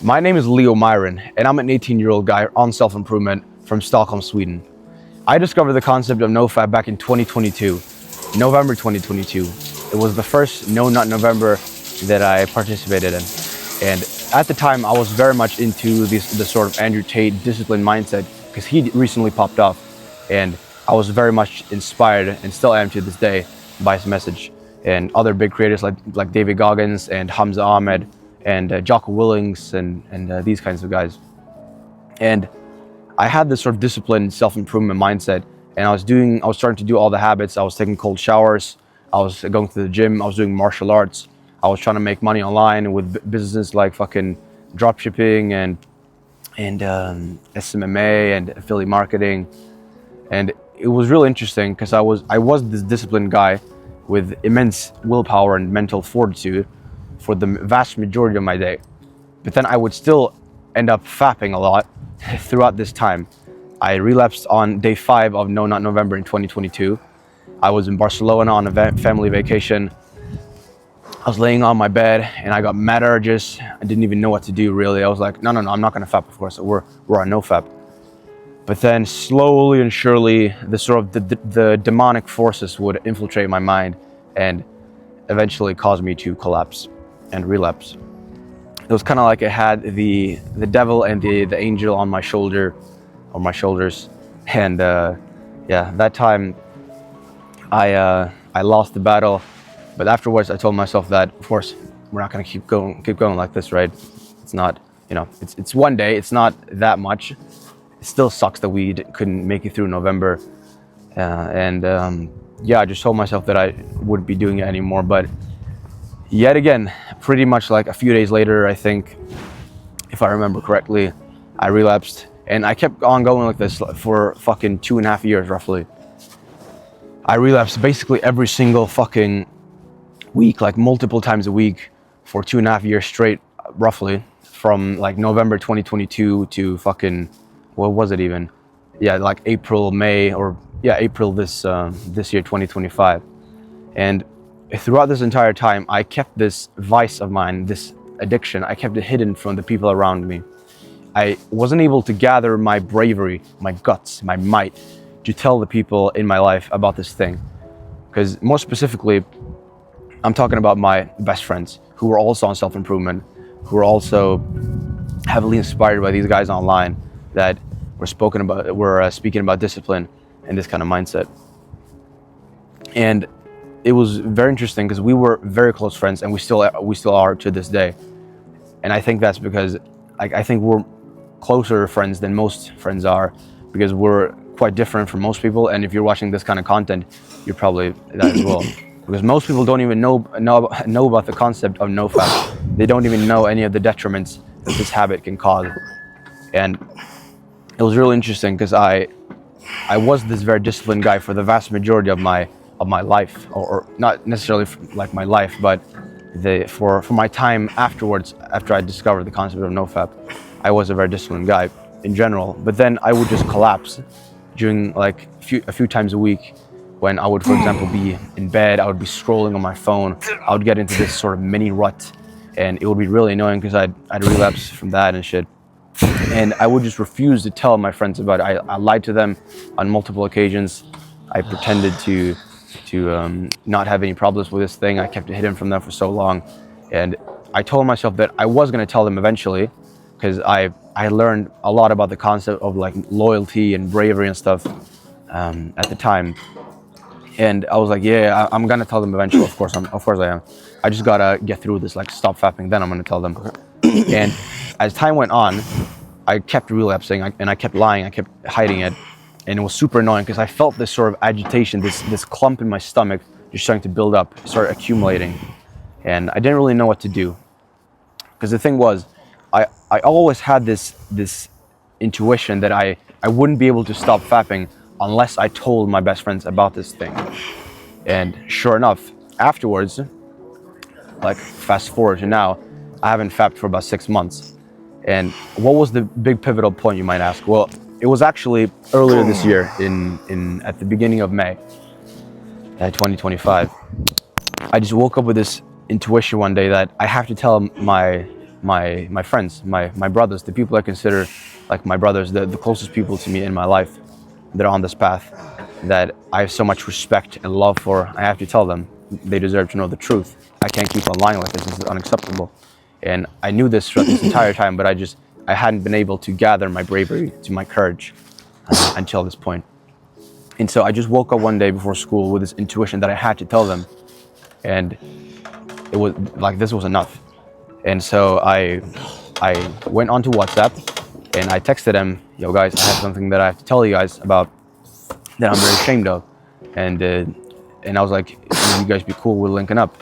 My name is Leo Myron, and I'm an 18-year-old guy on self-improvement from Stockholm, Sweden. I discovered the concept of NoFap back in 2022, November 2022. It was the first No Nut November that I participated in. And at the time, I was very much into the sort of Andrew Tate discipline mindset because he recently popped off. And I was very much inspired, and still am to this day, by his message. And other big creators like David Goggins and Hamza Ahmed and Jocko Willings and these kinds of guys. And I had this sort of disciplined self-improvement mindset, and I was starting to do all the habits. I was taking cold showers, I was going to the gym, I was doing martial arts, I was trying to make money online with businesses like fucking dropshipping and SMMA and affiliate marketing. And it was really interesting because I was this disciplined guy with immense willpower and mental fortitude for the vast majority of my day. But then I would still end up fapping a lot throughout this time. I relapsed on day 5 of No Nut November in 2022. I was in Barcelona on a family vacation. I was laying on my bed and I got mad urges. I didn't even know what to do really. I was like, no, I'm not gonna fap, of course. So we're on NoFap. But then slowly and surely, the demonic forces would infiltrate my mind and eventually cause me to collapse and relapse. It was kind of like I had the devil and the angel on my shoulders, and yeah, that time I lost the battle. But afterwards, I told myself that, of course, we're not gonna keep going like this, right? It's not, it's one day. It's not that much. It still sucks that we couldn't make it through November, yeah, I just told myself that I wouldn't be doing it anymore. But yet again, pretty much like a few days later, I think, if I remember correctly, I relapsed, and I kept on going like this for fucking 2.5 years roughly. I relapsed basically every single fucking week, like multiple times a week for 2.5 years straight, roughly, from like November 2022 to fucking, what was it even? Yeah, like April, May, or yeah, April this year, 2025. And throughout this entire time, I kept this vice of mine, this addiction, I kept it hidden from the people around me. I wasn't able to gather my bravery, my guts, my might to tell the people in my life about this thing. Because more specifically, I'm talking about my best friends who were also on self-improvement, who were also heavily inspired by these guys online that were speaking about discipline and this kind of mindset. And it was very interesting because we were very close friends, and we still are to this day. And I think that's because I think we're closer friends than most friends are, because we're quite different from most people. And if you're watching this kind of content, you're probably that as well. Because most people don't even know about the concept of NoFap. They don't even know any of the detriments that this habit can cause. And it was really interesting because I was this very disciplined guy for the vast majority of my life, or not necessarily like my life, but for my time afterwards, after I discovered the concept of NoFap, I was a very disciplined guy in general. But then I would just collapse during like a few times a week, when I would, for example, be in bed, I would be scrolling on my phone, I would get into this sort of mini rut, and it would be really annoying because I'd relapse from that and shit. And I would just refuse to tell my friends about it. I lied to them on multiple occasions. I pretended to not have any problems with this thing. I kept it hidden from them for so long. And I told myself that I was going to tell them eventually, because I learned a lot about the concept of like loyalty and bravery and stuff at the time. And I was like, yeah, I'm going to tell them eventually. Of course I am. I just got to get through this, like stop fapping, then I'm going to tell them. And as time went on, I kept relapsing, and I kept lying, I kept hiding it. And it was super annoying because I felt this sort of agitation, this clump in my stomach just starting to build up, start accumulating. And I didn't really know what to do. Because the thing was, I always had this intuition that I wouldn't be able to stop fapping unless I told my best friends about this thing. And sure enough, afterwards, like fast forward to now, I haven't fapped for about 6 months. And what was the big pivotal point, you might ask? Well, it was actually earlier this year, at the beginning of May, 2025. I just woke up with this intuition one day that I have to tell my my friends, my brothers, the people I consider like my brothers, the closest people to me in my life that are on this path, that I have so much respect and love for. I have to tell them they deserve to know the truth. I can't keep on lying like this. This is unacceptable. And I knew this throughout this entire time, but I hadn't been able to gather my bravery to my courage until this point. And so I just woke up one day before school with this intuition that I had to tell them. And it was like, this was enough. And so I went onto WhatsApp and I texted them, yo guys, I have something that I have to tell you guys about that I'm very ashamed of. And I was like, you guys be cool with linking up.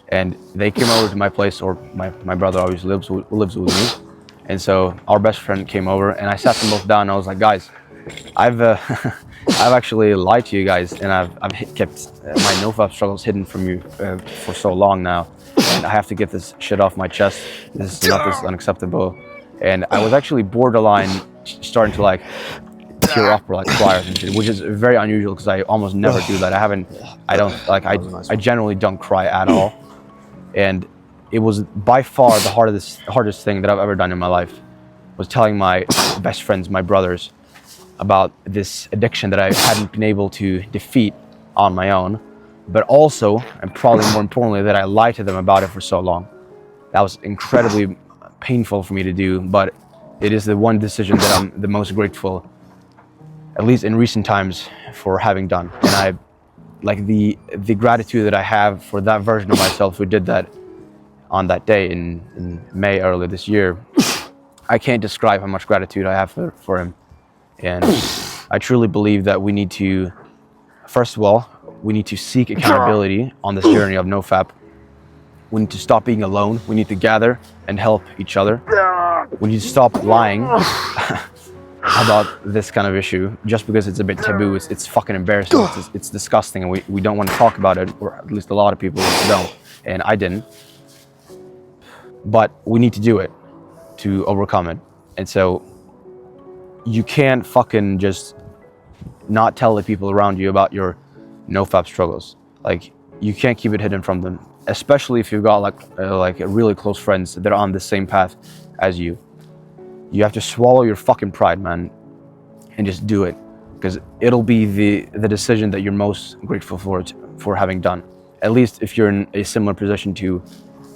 And they came over to my place, or my brother obviously lives with me. And so our best friend came over and I sat them both down and I was like, guys, I've actually lied to you guys, and I've kept my NoFap struggles hidden from you for so long now, and I have to get this shit off my chest. This is unacceptable. And I was actually borderline starting to like tear up or like cry or something, which is very unusual because I almost never do that. I generally don't cry at all. And it was by far the hardest thing that I've ever done in my life, was telling my best friends, my brothers, about this addiction that I hadn't been able to defeat on my own, but also, and probably more importantly, that I lied to them about it for so long. That was incredibly painful for me to do, but it is the one decision that I'm the most grateful, at least in recent times, for having done. And I, like the gratitude that I have for that version of myself who did that on that day in May earlier this year, I can't describe how much gratitude I have for him. And I truly believe that we need to, first of all, we need to seek accountability on this journey of NoFap. We need to stop being alone. We need to gather and help each other. We need to stop lying about this kind of issue just because it's a bit taboo. It's fucking embarrassing. It's disgusting, and we don't want to talk about it, or at least a lot of people don't, and I didn't. But we need to do it to overcome it. And so you can't fucking just not tell the people around you about your NoFap struggles. Like, you can't keep it hidden from them, especially if you've got like really close friends that are on the same path as you. You have to swallow your fucking pride, man, and just do it, because it'll be the decision that you're most grateful for having done. At least if you're in a similar position to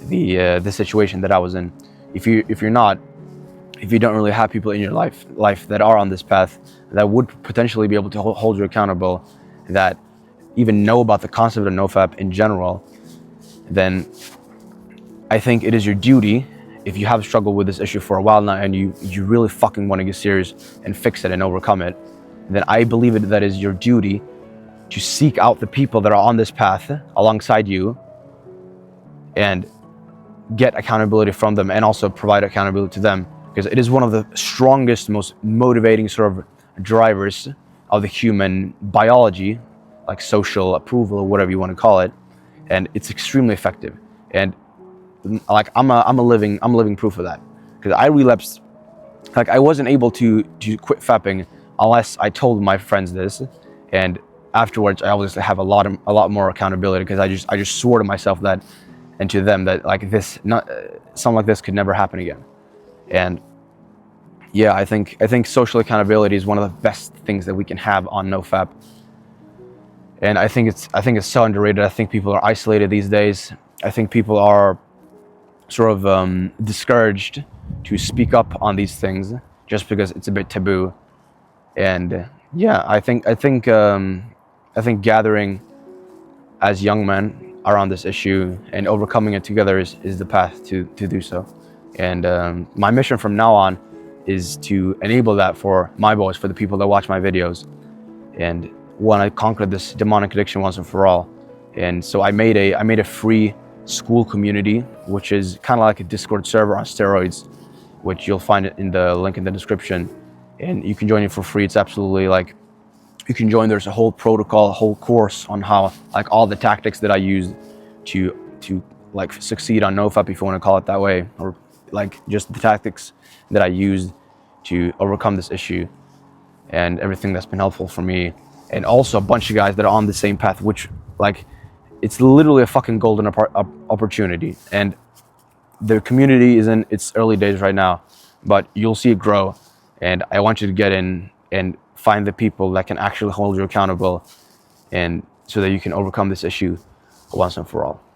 the situation that I was in. If you're not, if you don't really have people in your life that are on this path that would potentially be able to hold you accountable, that even know about the concept of NoFap in general, then I think it is your duty, if you have struggled with this issue for a while now and you really fucking want to get serious and fix it and overcome it, then I believe that is your duty to seek out the people that are on this path alongside you and get accountability from them, and also provide accountability to them, because it is one of the strongest, most motivating sort of drivers of the human biology, like social approval or whatever you want to call it, and it's extremely effective. And like I'm a living proof of that, because I relapsed. Like, I wasn't able to quit fapping unless I told my friends this, and afterwards I obviously have a lot more accountability, because I just swore to myself that, and to them, that like this, something like this could never happen again. And yeah, I think social accountability is one of the best things that we can have on NoFap. And I think it's so underrated. I think people are isolated these days. I think people are sort of discouraged to speak up on these things just because it's a bit taboo. And yeah, I think gathering as young men around this issue and overcoming it together is the path to do so. And my mission from now on is to enable that for my boys, for the people that watch my videos, and want to conquer this demonic addiction once and for all. And so I made a free school community, which is kind of like a Discord server on steroids, which you'll find it in the link in the description, and you can join it for free. It's absolutely like, you can join. There's a whole protocol, a whole course on how, like, all the tactics that I use to like succeed on NoFap, if you want to call it that way, or like just the tactics that I used to overcome this issue, and everything that's been helpful for me. And also a bunch of guys that are on the same path, which, like, it's literally a fucking golden opportunity. And the community is in its early days right now, but you'll see it grow. And I want you to get in and find the people that can actually hold you accountable, and so that you can overcome this issue once and for all.